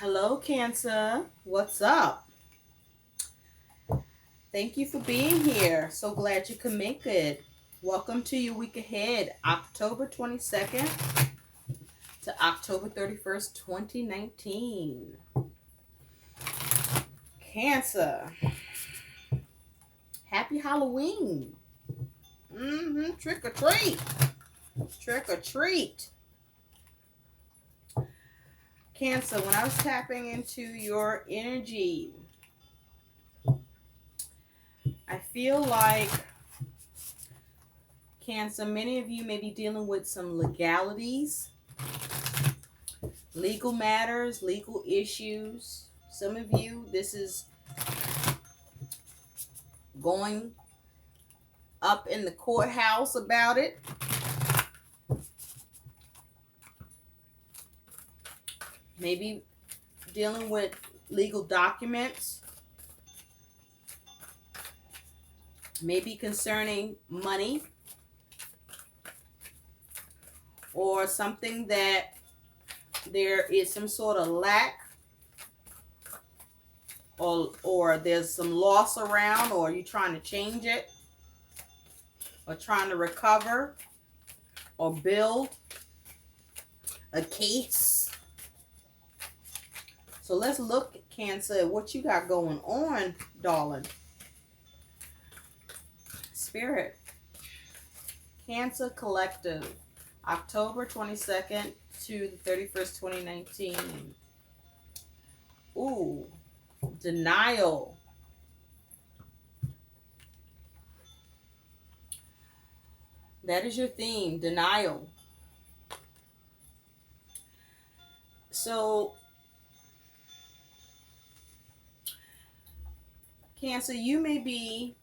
Hello, Cancer. What's up? Thank you for being here. So glad you could make it. Welcome to your week ahead, October 22nd to October 31st, 2019. Cancer. Happy Halloween. Trick or treat. Trick or treat. Cancer, when I was tapping into your energy, I feel like Cancer, many of you may be dealing with some legalities, legal matters, legal issues. Some of you, this is going up in the courthouse about it. Maybe dealing with legal documents. Maybe concerning money or something that there is some sort of lack or there's some loss around, or you're trying to change it or trying to recover or build a case. So let's look at Cancer at what you got going on, darling. Spirit. Cancer Collective, October 22nd to the 31st, 2019. Ooh, denial. That is your theme, denial. So, Cancer, you may be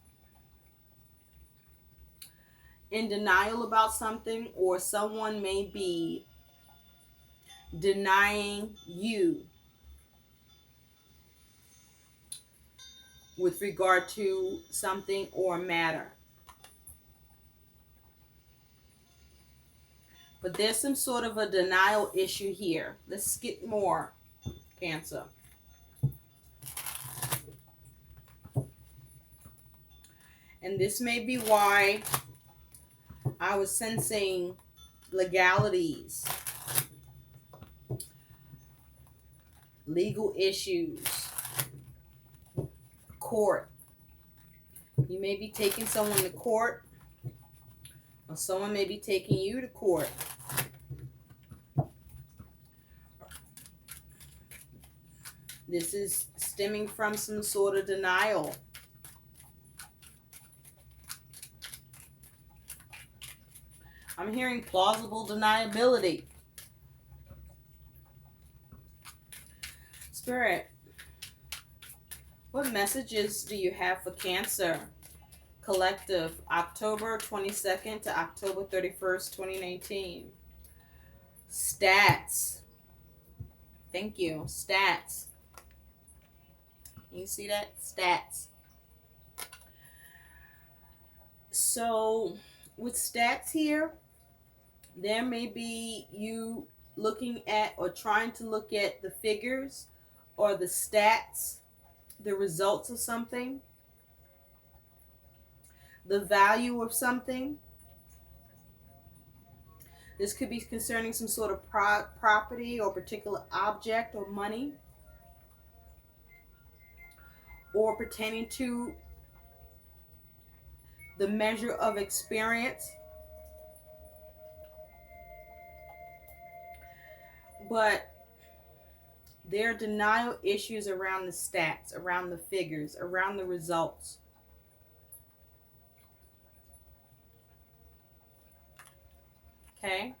in denial about something, or someone may be denying you with regard to something or matter. But there's some sort of a denial issue here. Let's get more, Cancer. And this may be why I was sensing legalities, legal issues, court. You may be taking someone to court, or someone may be taking you to court. This is stemming from some sort of denial. I'm hearing plausible deniability. Spirit, what messages do you have for Cancer Collective, October 22nd to October 31st, 2019? Stats. Thank you. Stats. You see that? Stats. So, with stats here, there may be you looking at or trying to look at the figures or the stats, the results of something, the value of something. This could be concerning some sort of property or particular object or money, or pertaining to the measure of experience. But there are denial issues around the stats, around the figures, around the results. Okay?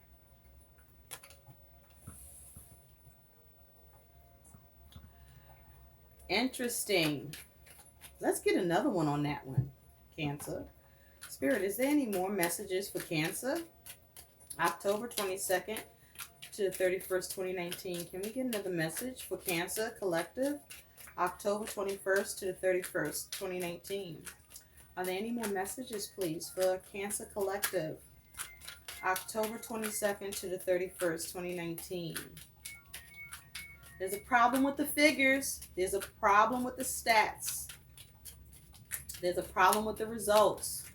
Interesting. Let's get another one on that one, Cancer. Spirit, is there any more messages for Cancer? October 22nd to the 31st, 2019. Can we get another message for Cancer Collective? October 21st to the 31st, 2019. Are there any more messages, please, for Cancer Collective? October 22nd to the 31st, 2019. There's a problem with the figures. There's a problem with the stats. There's a problem with the results.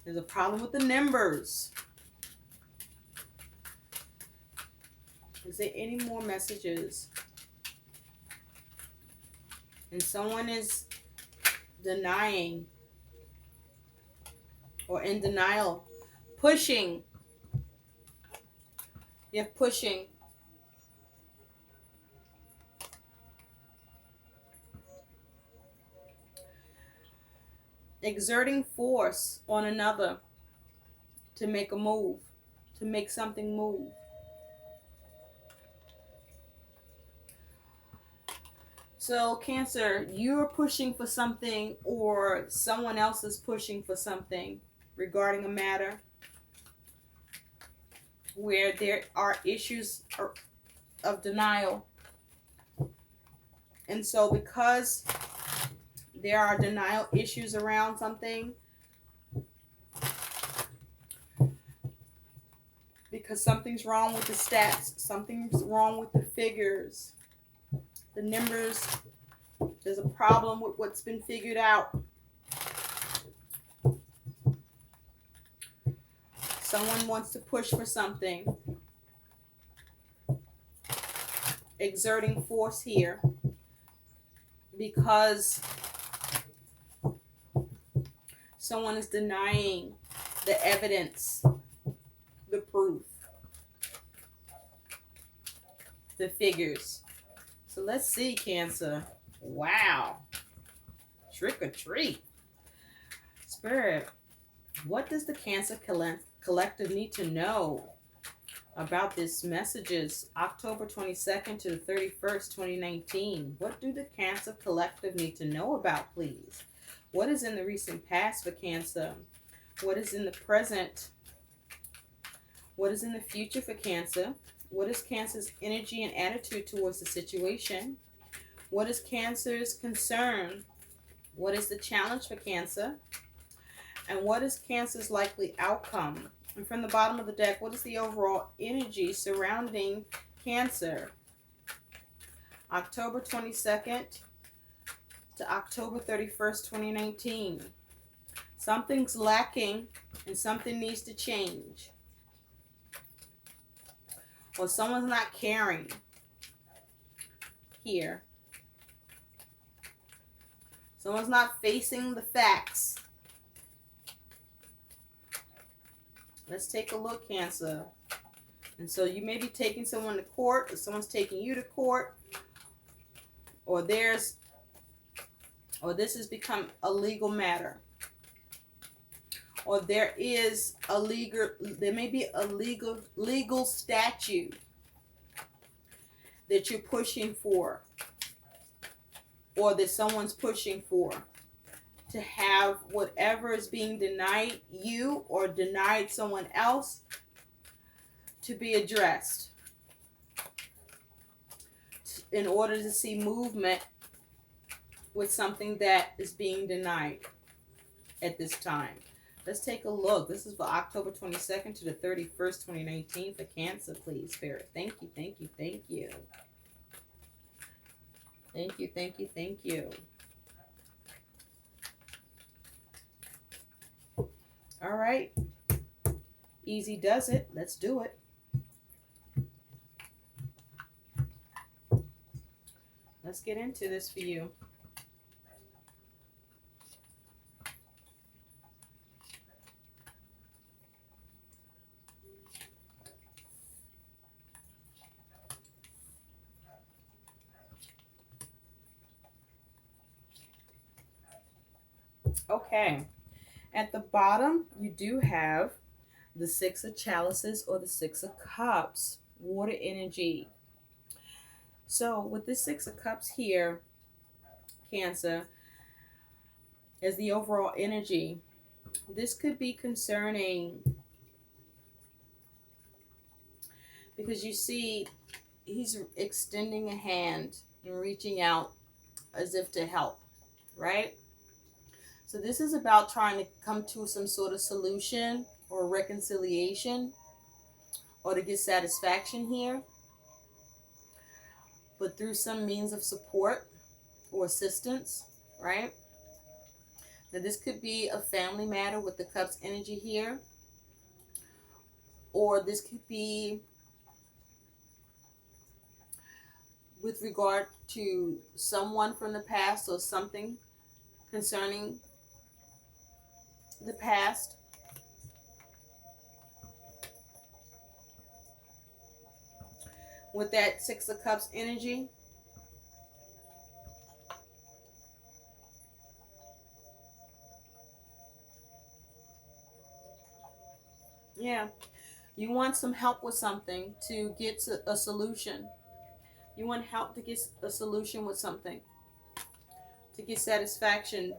There's a problem with the numbers. Is there any more messages? And someone is denying or in denial, pushing. You're pushing. Exerting force on another to make a move, to make something move. So Cancer, you're pushing for something or someone else is pushing for something regarding a matter where there are issues of denial. And so because there are denial issues around something, because something's wrong with the stats, something's wrong with the figures, the numbers, there's a problem with what's been figured out. Someone wants to push for something, exerting force here because someone is denying the evidence, the proof, the figures. So let's see, Cancer. Wow. Trick or treat. Spirit, what does the Cancer collective need to know about this messages October 22nd to the 31st, 2019? What do the Cancer collective need to know about, please? What is in the recent past for Cancer? What is in the present? What is in the future for Cancer? What is Cancer's energy and attitude towards the situation? What is Cancer's concern? What is the challenge for Cancer? And what is Cancer's likely outcome? And from the bottom of the deck, what is the overall energy surrounding Cancer? October 22nd to October 31st, 2019. Something's lacking and something needs to change. Or someone's not caring here. Someone's not facing the facts. Let's take a look, Cancer. And so you may be taking someone to court, or someone's taking you to court, or this has become a legal matter. Or there may be a legal statute that you're pushing for, or that someone's pushing for, to have whatever is being denied you or denied someone else to be addressed in order to see movement with something that is being denied at this time. Let's take a look. This is for October 22nd to the 31st, 2019 for Cancer, please, Spirit. Thank you, thank you, thank you. Thank you, thank you, thank you. All right. Easy does it. Let's do it. Let's get into this for you. Okay, at the bottom, you do have the Six of Chalices or the Six of Cups, water energy. So with the Six of Cups here, Cancer, as the overall energy, this could be concerning because you see he's extending a hand and reaching out as if to help, right? So this is about trying to come to some sort of solution or reconciliation or to get satisfaction here. but through some means of support or assistance, right? Now this could be a family matter with the Cups energy here, or this could be with regard to someone from the past or something concerning the past. With that Six of Cups energy, yeah, you want some help with something to get a solution. You want help to get a solution with something, to get satisfaction.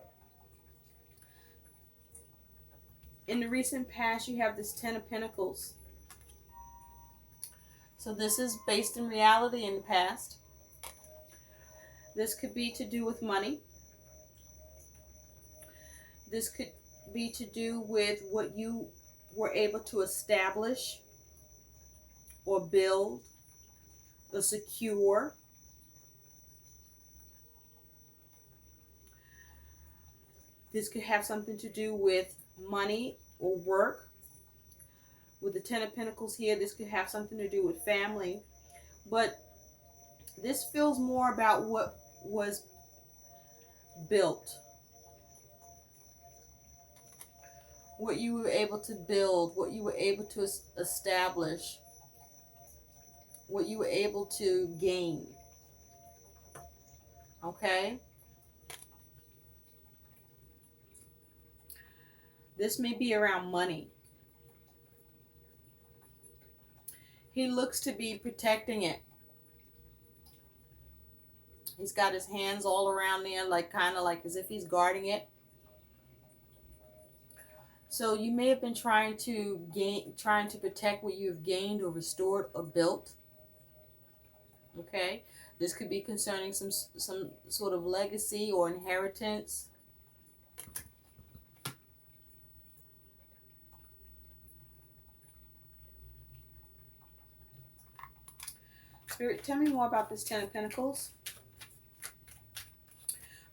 In the recent past, you have this Ten of Pentacles. So this is based in reality in the past. This could be to do with money. This could be to do with what you were able to establish or build or secure. This could have something to do with money or work. With the Ten of Pentacles here, this could have something to do with family. But this feels more about what was built. What you were able to build, what you were able to establish, what you were able to gain. Okay? This may be around money. He looks to be protecting it. He's got his hands all around there, like kind of like as if he's guarding it. So you may have been trying to protect what you've gained or restored or built. Okay? This could be concerning some sort of legacy or inheritance. Spirit, tell me more about this Ten of Pentacles.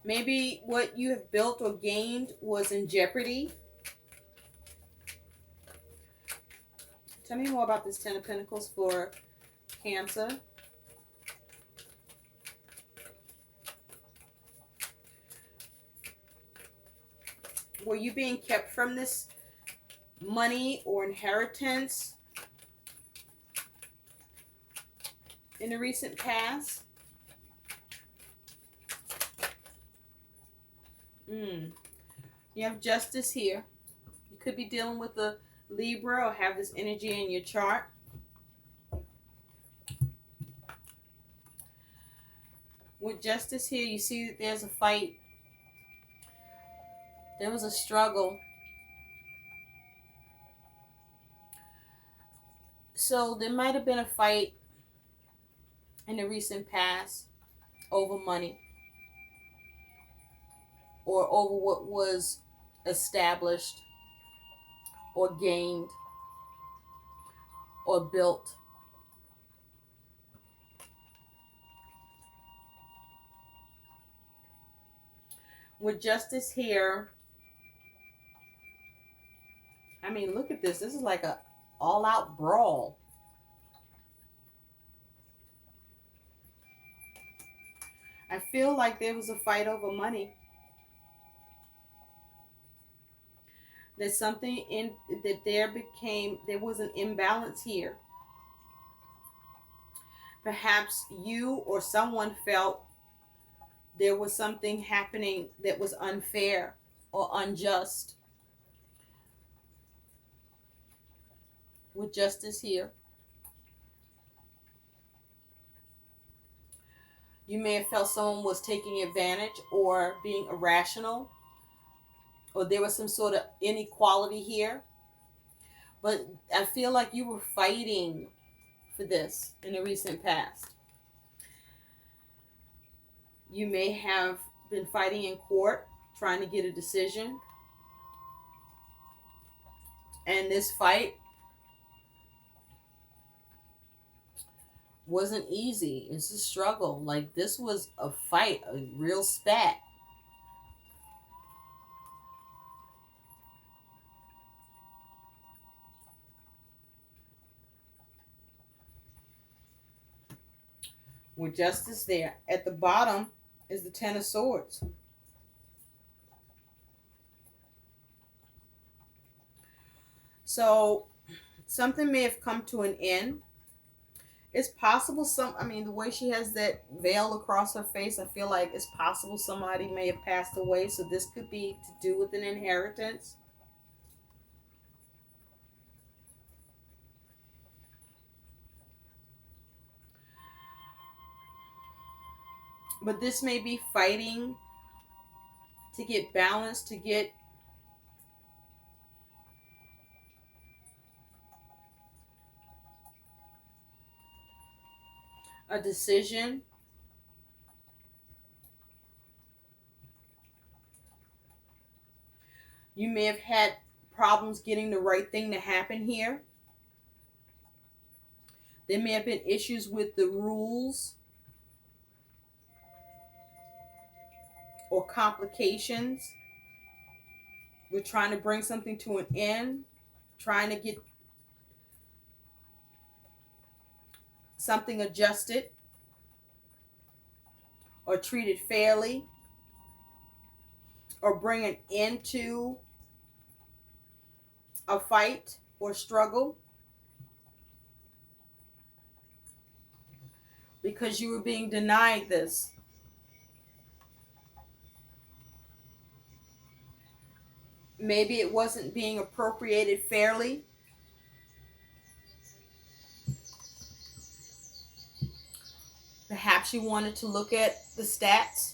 Maybe what you have built or gained was in jeopardy. Tell me more about this Ten of Pentacles for Cancer. Were you being kept from this money or inheritance in the recent past? You have Justice here. You could be dealing with a Libra or have this energy in your chart. With Justice here, you see that there's a fight. There was a struggle. So there might have been a fight in the recent past over money or over what was established or gained or built. With Justice here, I mean, look at this. This is like a all-out brawl. I feel like there was a fight over money. There's something in that there was an imbalance here. Perhaps you or someone felt there was something happening that was unfair or unjust. With Justice here, you may have felt someone was taking advantage or being irrational, or there was some sort of inequality here. But I feel like you were fighting for this in the recent past. You may have been fighting in court, trying to get a decision. And this fight Wasn't easy. It's a struggle. Like, this was a fight, a real spat. With justice there. At the bottom is the Ten of Swords. So something may have come to an end. It's possible the way she has that veil across her face, I feel like it's possible somebody may have passed away. So this could be to do with an inheritance. But this may be fighting to get balance, to get a decision. You may have had problems getting the right thing to happen here. There may have been issues with the rules or complications. We're trying to bring something to an end, trying to get something adjusted or treated fairly, or bring an end to a fight or struggle because you were being denied this. Maybe it wasn't being appropriated fairly. Perhaps you wanted to look at the stats,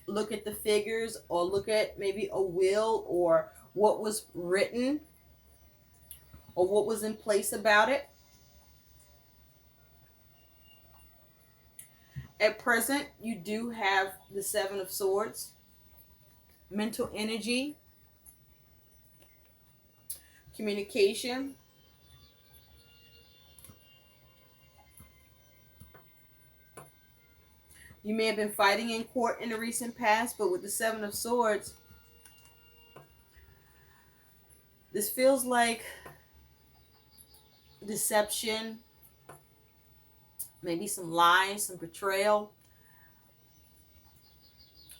look at the figures, or look at maybe a will or what was written or what was in place about it. At present, you do have the Seven of Swords, mental energy, communication. You may have been fighting in court in the recent past, but with the Seven of Swords, this feels like deception, maybe some lies, some betrayal,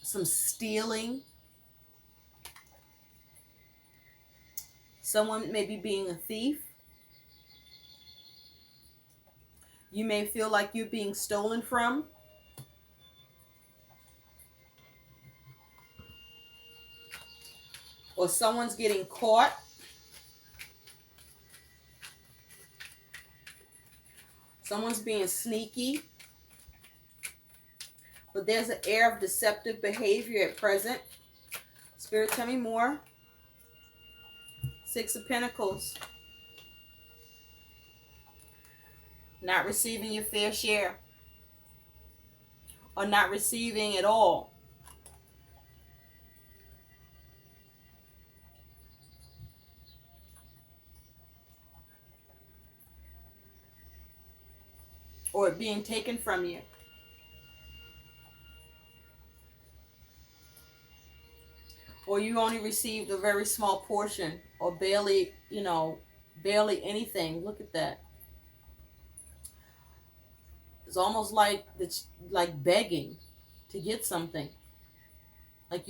some stealing. Someone may be being a thief. You may feel like you're being stolen from. Or someone's getting caught. Someone's being sneaky. But there's an air of deceptive behavior at present. Spirit, tell me more. Six of Pentacles. Not receiving your fair share. Or not receiving at all. Or it being taken from you. Or you only received a very small portion, or barely, barely anything. Look at that. It's almost like it's like begging to get something. Like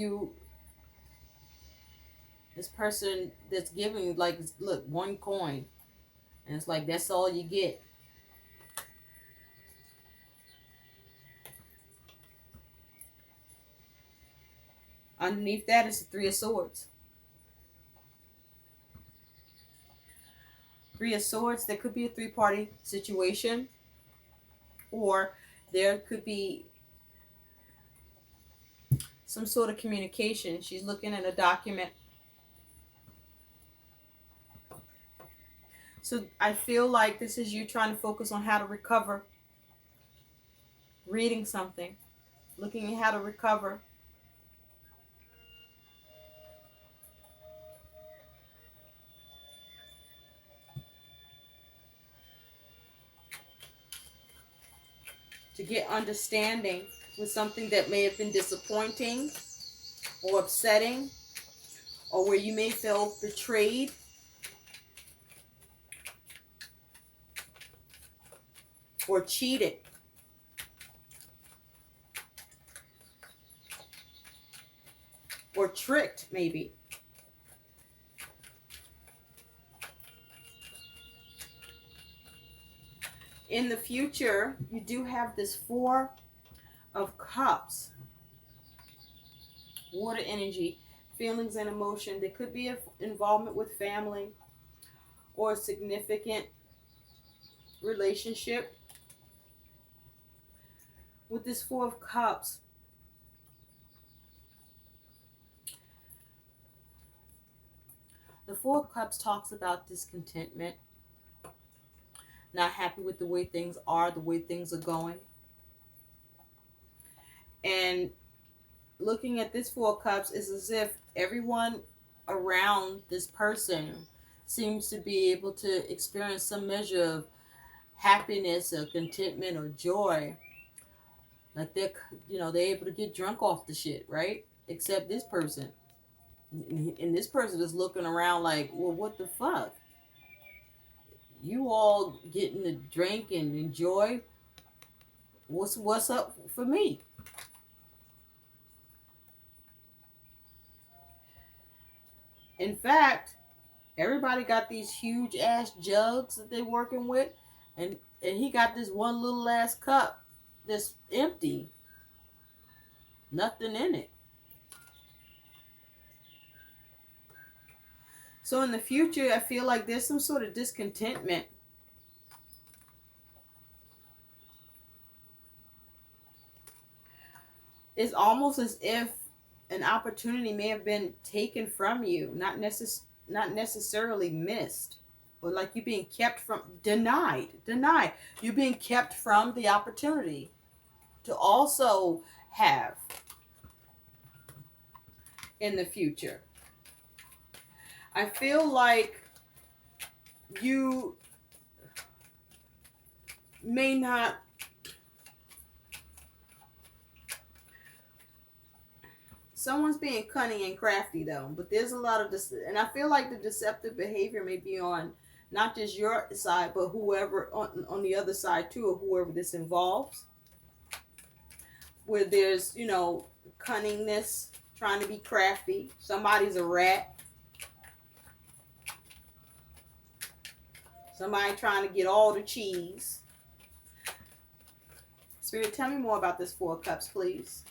this person that's giving, like, look, one coin, and it's like that's all you get. Underneath that is the Three of Swords. Three of Swords, there could be a three-party situation, or there could be some sort of communication. She's looking at a document. So I feel like this is you trying to focus on how to recover. Reading something, looking at how to recover. to get understanding with something that may have been disappointing or upsetting, or where you may feel betrayed. Or cheated. Or tricked, maybe. In the future, you do have this Four of Cups. Water energy, feelings and emotion. There could be an involvement with family or a significant relationship. With this Four of Cups, the Four of Cups talks about discontentment, not happy with the way things are, the way things are going. And looking at this Four of Cups is as if everyone around this person seems to be able to experience some measure of happiness or contentment or joy. Like they're able to get drunk off the shit, right? Except this person. And this person is looking around like, well, what the fuck? You all getting to drink and enjoy. What's up for me? In fact, everybody got these huge ass jugs that they're working with, and he got this one little ass cup that's empty. Nothing in it. So in the future, I feel like there's some sort of discontentment. It's almost as if an opportunity may have been taken from you, not necessarily missed, or like you being kept from, denied. You're being kept from the opportunity to also have in the future. I feel like you may not someone's being cunning and crafty though, but there's a lot of this, and I feel like the deceptive behavior may be on not just your side, but whoever on the other side too, or whoever this involves, where there's cunningness, trying to be crafty. Somebody's a rat. Somebody trying to get all the cheese. Spirit, tell me more about this Four of Cups, please.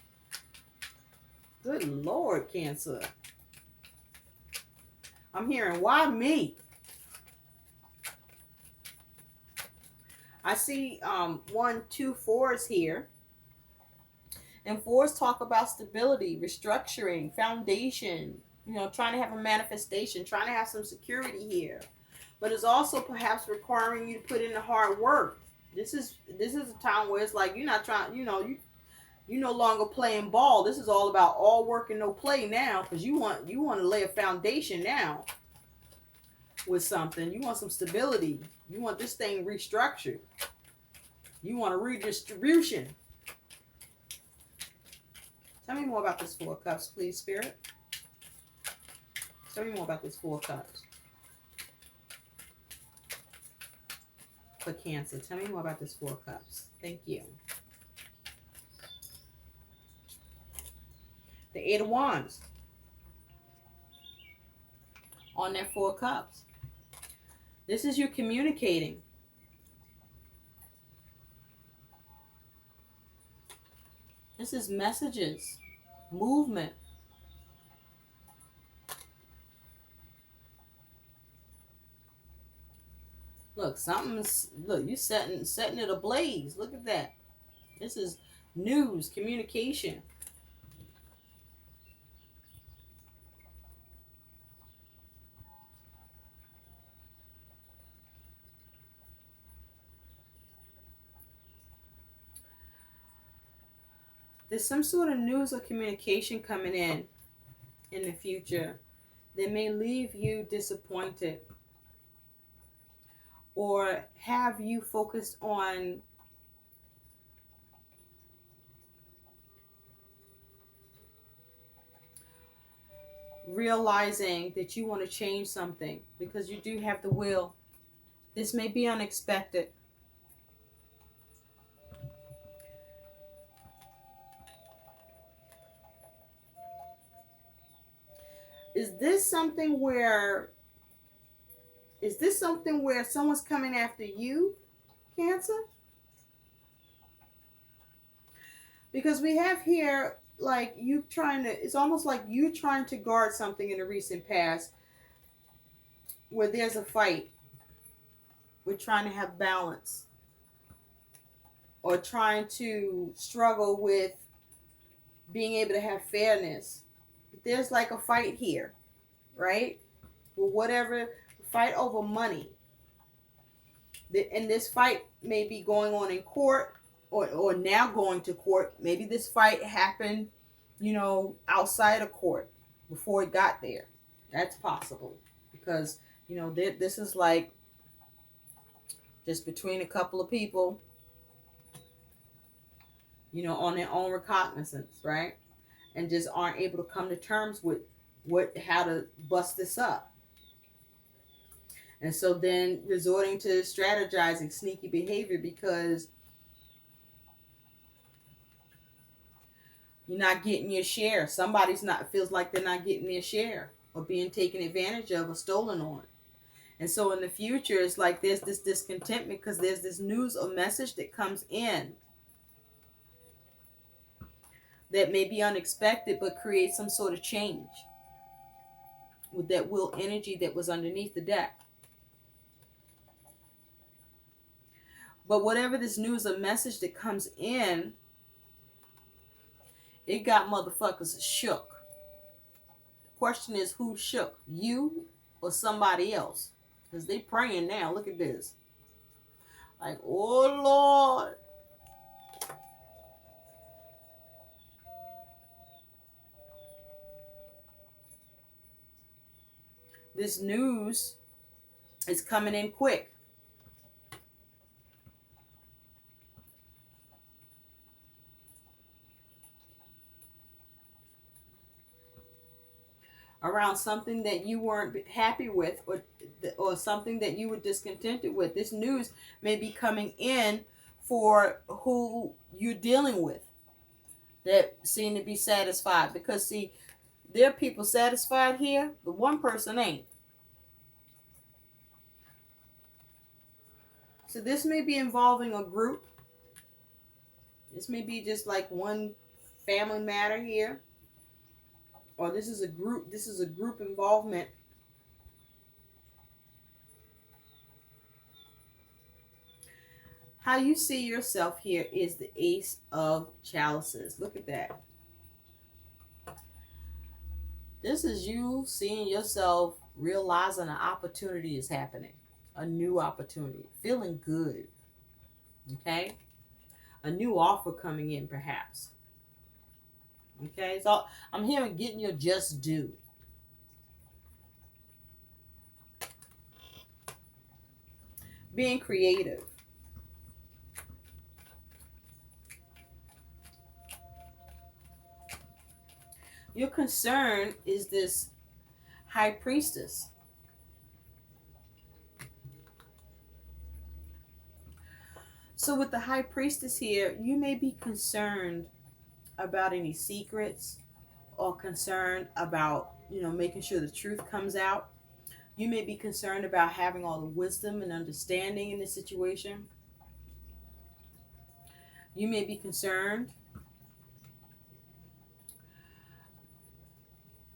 Good Lord, Cancer. I'm hearing, why me? I see 1, 2, 4s here. And 4s talk about stability, restructuring, foundation, trying to have a manifestation, trying to have some security here. But it's also perhaps requiring you to put in the hard work. This is a time where it's like you're not trying, you're no longer playing ball. This is all about all work and no play now, because you want to lay a foundation now with something. You want some stability. You want this thing restructured. You want a redistribution. Tell me more about this Four of Cups, please, Spirit. Tell me more about this Four of Cups. For Cancer, tell me more about this Four of Cups. Thank you. The Eight of Wands on that Four of Cups. This is you communicating. This is messages, movement. Look, you setting it ablaze. Look at that. This is news, communication. There's some sort of news or communication coming in the future that may leave you disappointed or have you focused on realizing that you want to change something because you do have the will. This may be unexpected. Is this something where someone's coming after you, Cancer? Because we have here like you trying to, it's almost like you trying to guard something in the recent past where there's a fight. We're trying to have balance or trying to struggle with being able to have fairness. There's like a fight here, right? Well, whatever, fight over money. And this fight may be going on in court or now going to court. Maybe this fight happened, outside of court before it got there. That's possible because, this is like just between a couple of people, on their own recognizance, right? And just aren't able to come to terms with how to bust this up. And so then resorting to strategizing sneaky behavior because you're not getting your share. Somebody's not feels like they're not getting their share or being taken advantage of or stolen on. And so in the future, it's like there's this discontentment because there's this news or message that comes in that may be unexpected but creates some sort of change with that will energy that was underneath the deck. But whatever this news or message that comes in, it got motherfuckers shook. The question is, who shook? You or somebody else? Because they praying now. Look at this. Like, oh Lord. This news is coming in quick. Around something that you weren't happy with or something that you were discontented with. This news may be coming in for who you're dealing with that seem to be satisfied. Because, see, there are people satisfied here, but one person ain't. So this may be involving a group. This may be just like one family matter here. Or this is a group involvement. How you see yourself here is the Ace of Chalices. Look at that. This is you seeing yourself realizing an opportunity is happening. A new opportunity. Feeling good. Okay? A new offer coming in, perhaps. Okay? So I'm hearing getting your just due. Being creative. Your concern is this High Priestess. So with the High Priestess here, you may be concerned about any secrets or concerned about, making sure the truth comes out. You may be concerned about having all the wisdom and understanding in this situation. You may be concerned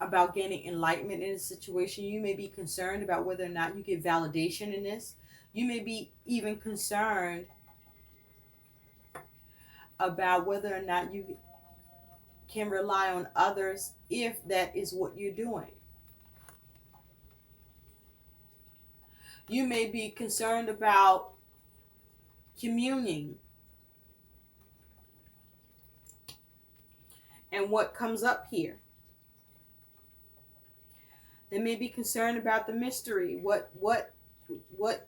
about gaining enlightenment in this situation. You may be concerned about whether or not you get validation in this. You may be even concerned about whether or not you can rely on others if that is what you're doing. You may be concerned about communing and what comes up here. They may be concerned about the mystery, what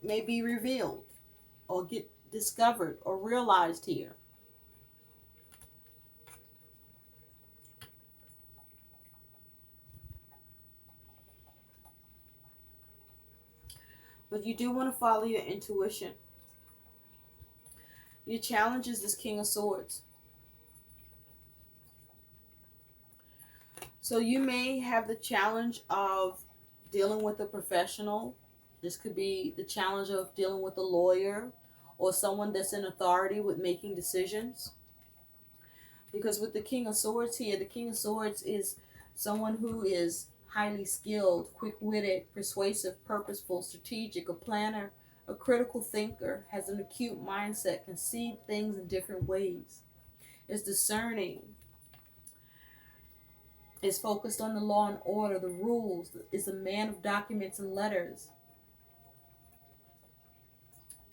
may be revealed or get discovered or realized here. But you do want to follow your intuition. Your challenge is this King of Swords. So you may have the challenge of dealing with a professional. This could be the challenge of dealing with a lawyer or someone that's in authority with making decisions. Because with the King of Swords here, the King of Swords is someone who is highly skilled, quick-witted, persuasive, purposeful, strategic, a planner, a critical thinker, has an acute mindset, can see things in different ways, is discerning, is focused on the law and order, the rules, is a man of documents and letters,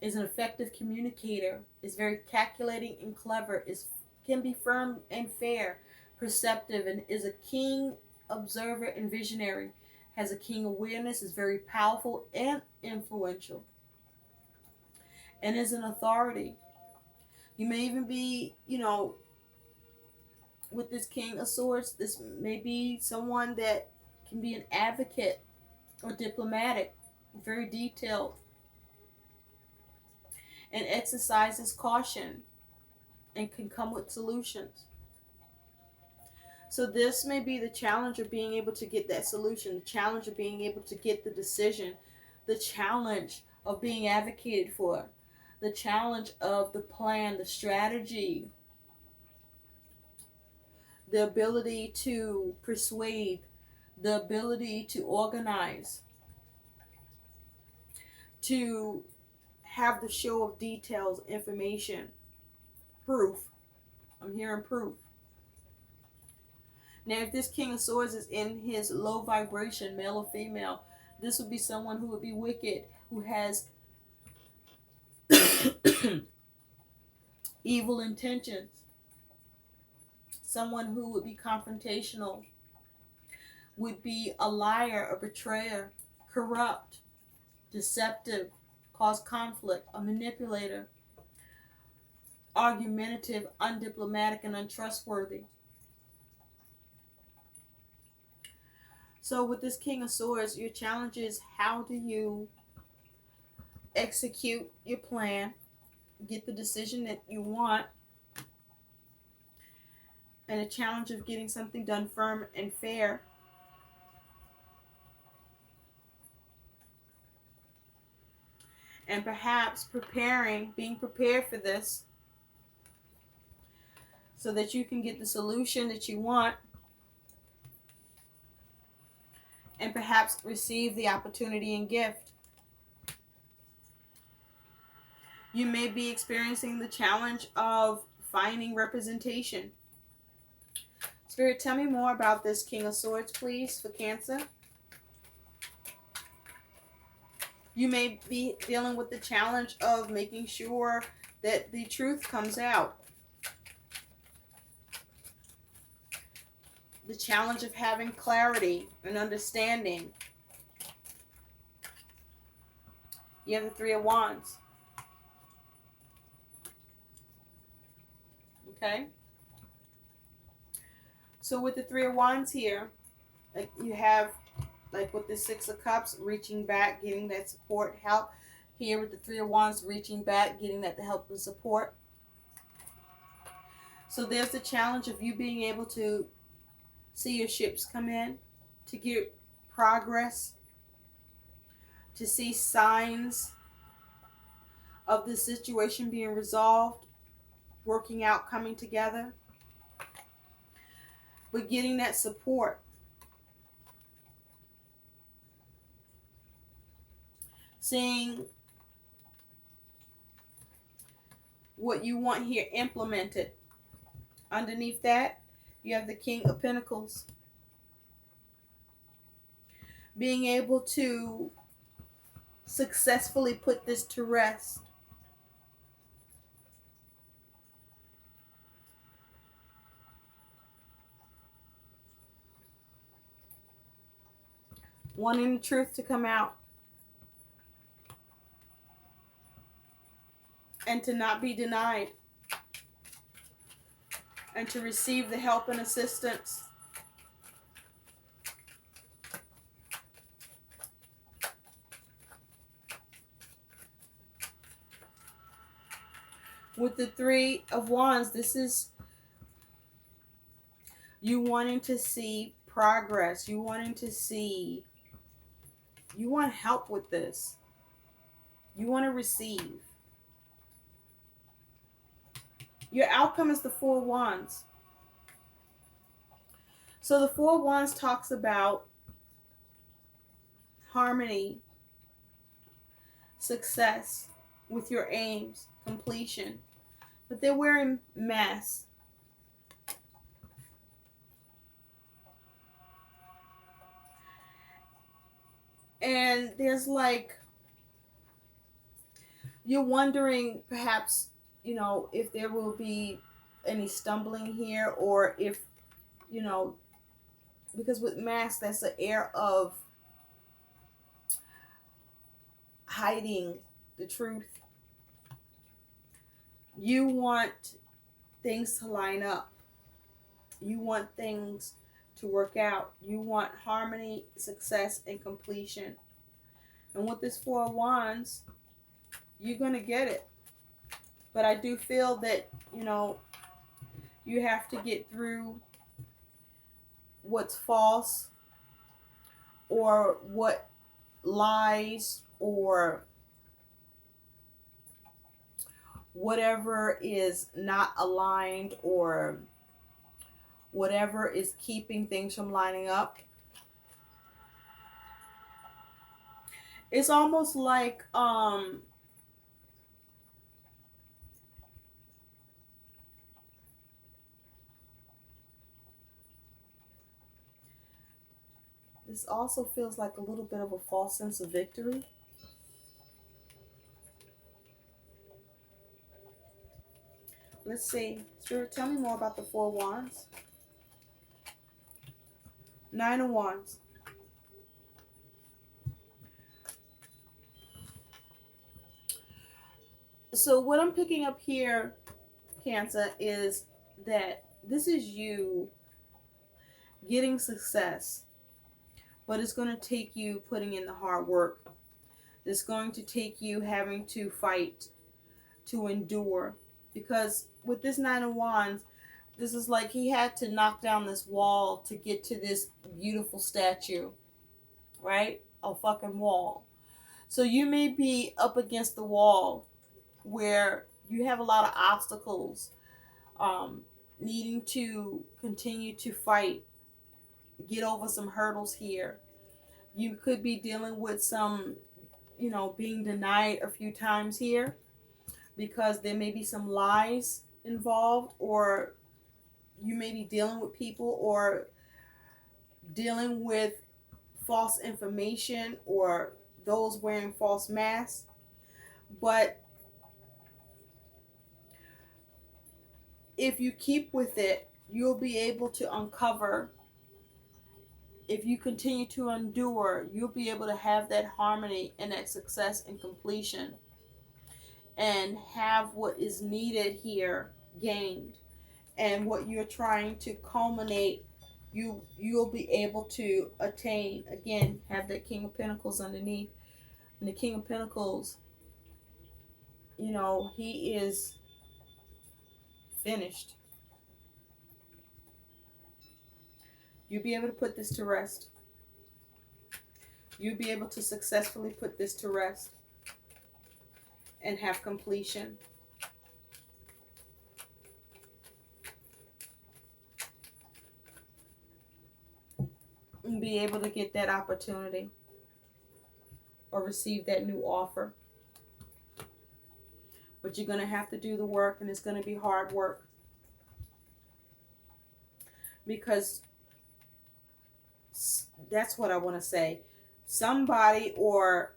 is an effective communicator, is very calculating and clever, can be firm and fair, perceptive, and is a keen observer and visionary, has a keen awareness, is very powerful and influential, and is an authority. You may even be, with this King of Swords, this may be someone that can be an advocate or diplomatic, very detailed, and exercises caution and can come with solutions. So this may be the challenge of being able to get that solution, the challenge of being able to get the decision, the challenge of being advocated for, the challenge of the plan, the strategy, the ability to persuade, the ability to organize, to have the show of details, information, proof. I'm hearing proof. Now, if this King of Swords is in his low vibration, male or female, this would be someone who would be wicked, who has evil intentions, someone who would be confrontational, would be a liar, a betrayer, corrupt, deceptive, cause conflict, a manipulator, argumentative, undiplomatic, and untrustworthy. So with this King of Swords, your challenge is, how do you execute your plan, get the decision that you want, and a challenge of getting something done firm and fair. And perhaps being prepared for this so that you can get the solution that you want and perhaps receive the opportunity and gift. You may be experiencing the challenge of finding representation. Spirit, tell me more about this King of Swords, please, for Cancer. You may be dealing with the challenge of making sure that the truth comes out. The challenge of having clarity and understanding. You have the Three of Wands. Okay? So with the Three of Wands here, you have, like with the Six of Cups, reaching back, getting that support, help. Here with the Three of Wands, reaching back, getting that help and support. So there's the challenge of you being able to see your ships come in, to get progress, to see signs of the situation being resolved, working out, coming together, but getting that support. Seeing what you want here implemented. Underneath that, you have the King of Pentacles. Being able to successfully put this to rest. Wanting the truth to come out. And to not be denied. And to receive the help and assistance. With the Three of Wands, this is you wanting to see progress. You want help with this. You want to receive. Your outcome is the Four of Wands. So the Four of Wands talks about harmony, success with your aims, completion. But they're wearing masks. And there's like, you're wondering perhaps, if there will be any stumbling here, or if, because with masks, that's an air of hiding the truth. You want things to line up. You want things to work out. You want harmony, success, and completion. And with this Four of Wands, you're going to get it. But I do feel that, you have to get through what's false, or what lies, or whatever is not aligned, or whatever is keeping things from lining up. It's almost like this also feels like a little bit of a false sense of victory. Let's see. Spirit, tell me more about the Four of Wands. Nine of Wands. So what I'm picking up here, Cancer, is that this is you getting success, but it's going to take you putting in the hard work. It's going to take you having to fight, to endure. Because with this Nine of Wands, this is like he had to knock down this wall to get to this beautiful statue, right? A fucking wall. So you may be up against the wall where you have a lot of obstacles, needing to continue to fight, get over some hurdles here. You could be dealing with some, being denied a few times here, because there may be some lies involved, or you may be dealing with people, or dealing with false information, or those wearing false masks. But if you keep with it, you'll be able to uncover. If you continue to endure, you'll be able to have that harmony and that success and completion, and have what is needed here gained, and what you're trying to culminate, you'll be able to attain. Again, have that King of Pentacles underneath. And the King of Pentacles, he is finished. You'll be able to put this to rest. You'll be able to successfully put this to rest and have completion. And be able to get that opportunity, or receive that new offer. But you're going to have to do the work, and it's going to be hard work. Because that's what I want to say. Somebody or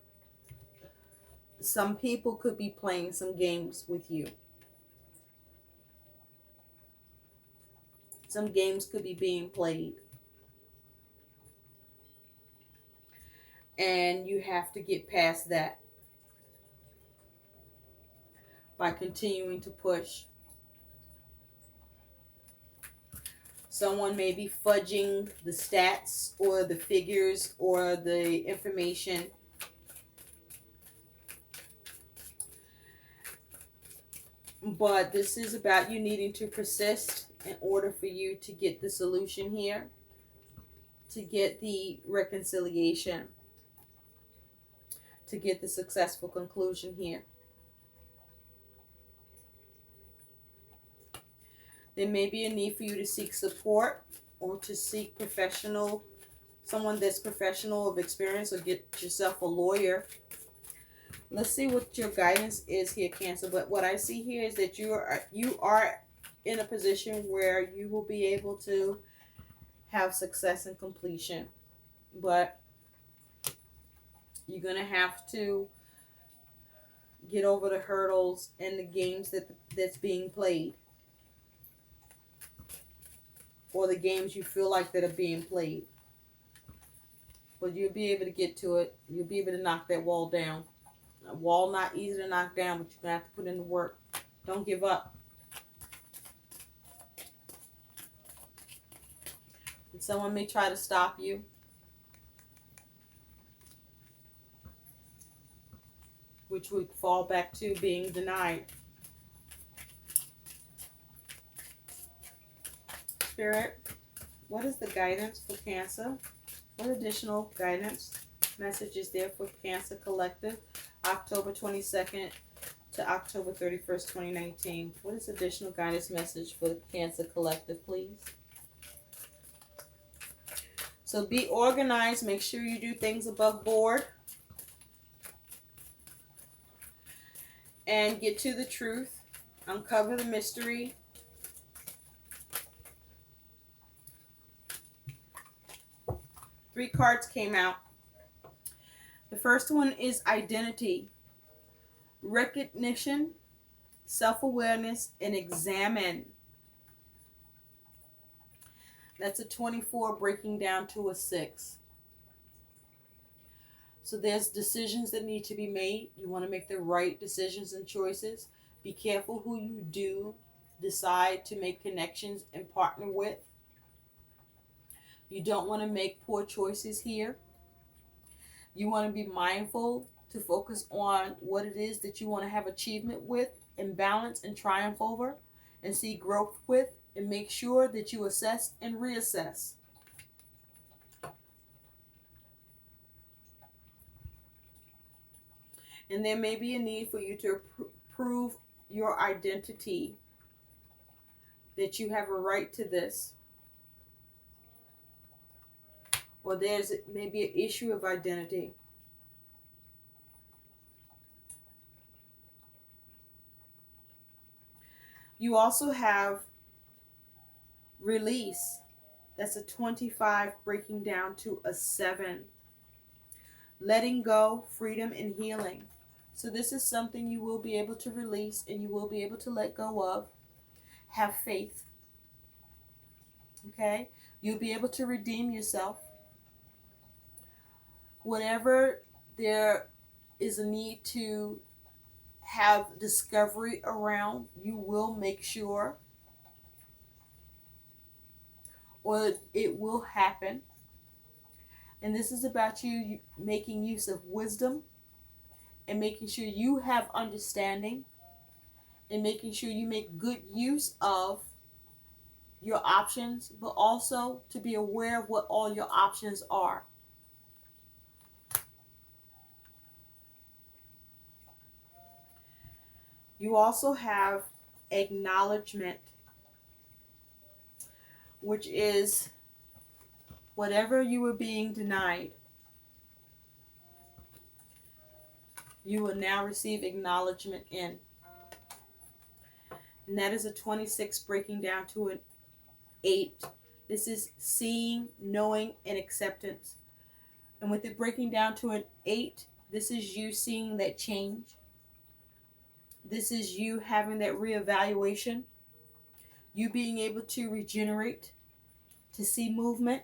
some people could be playing some games with you. Some games could be being played. And you have to get past that by continuing to push. Someone may be fudging the stats, or the figures, or the information. But this is about you needing to persist in order for you to get the solution here, to get the reconciliation, to get the successful conclusion here. There may be a need for you to seek support or to seek someone that's professional of experience, or get yourself a lawyer. Let's see what your guidance is here, Cancer. But what I see here is that you are in a position where you will be able to have success and completion. But you're going to have to get over the hurdles and the games that's being played, or the games you feel like that are being played. But you'll be able to get to it. You'll be able to knock that wall down. A wall not easy to knock down, but you're going to have to put in the work. Don't give up. And someone may try to stop you. Which would fall back to being denied. Spirit, what is the guidance for Cancer? What additional guidance message is there for Cancer Collective, October 22nd to October 31st, 2019? What is additional guidance message for Cancer Collective, please? So be organized. Make sure you do things above board. And get to the truth. Uncover the mystery. Three cards came out. The first one is identity, recognition, self-awareness, and examine. That's a 24 breaking down to a 6. So there's decisions that need to be made. You want to make the right decisions and choices. Be careful who you do decide to make connections and partner with. You don't want to make poor choices here. You want to be mindful to focus on what it is that you want to have achievement with and balance and triumph over and see growth with, and make sure that you assess and reassess. And there may be a need for you to prove your identity, that you have a right to this. Or there's maybe an issue of identity. You also have release. That's a 25 breaking down to a 7. Letting go, freedom, and healing. So this is something you will be able to release and you will be able to let go of. Have faith. Okay? You'll be able to redeem yourself. Whatever there is a need to have discovery around, you will make sure, or it will happen. And this is about you making use of wisdom and making sure you have understanding and making sure you make good use of your options, but also to be aware of what all your options are. You also have acknowledgement, which is whatever you were being denied, you will now receive acknowledgement in. And that is a 26 breaking down to an 8. This is seeing, knowing, and acceptance. And with it breaking down to an 8, this is you seeing that change. This is you having that reevaluation. You being able to regenerate, to see movement,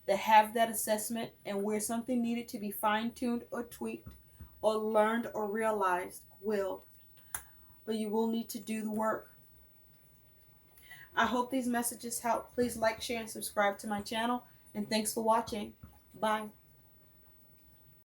to have that assessment, and where something needed to be fine-tuned or tweaked or learned or realized will. But you will need to do the work. I hope these messages help. Please like, share, and subscribe to my channel. And thanks for watching. Bye.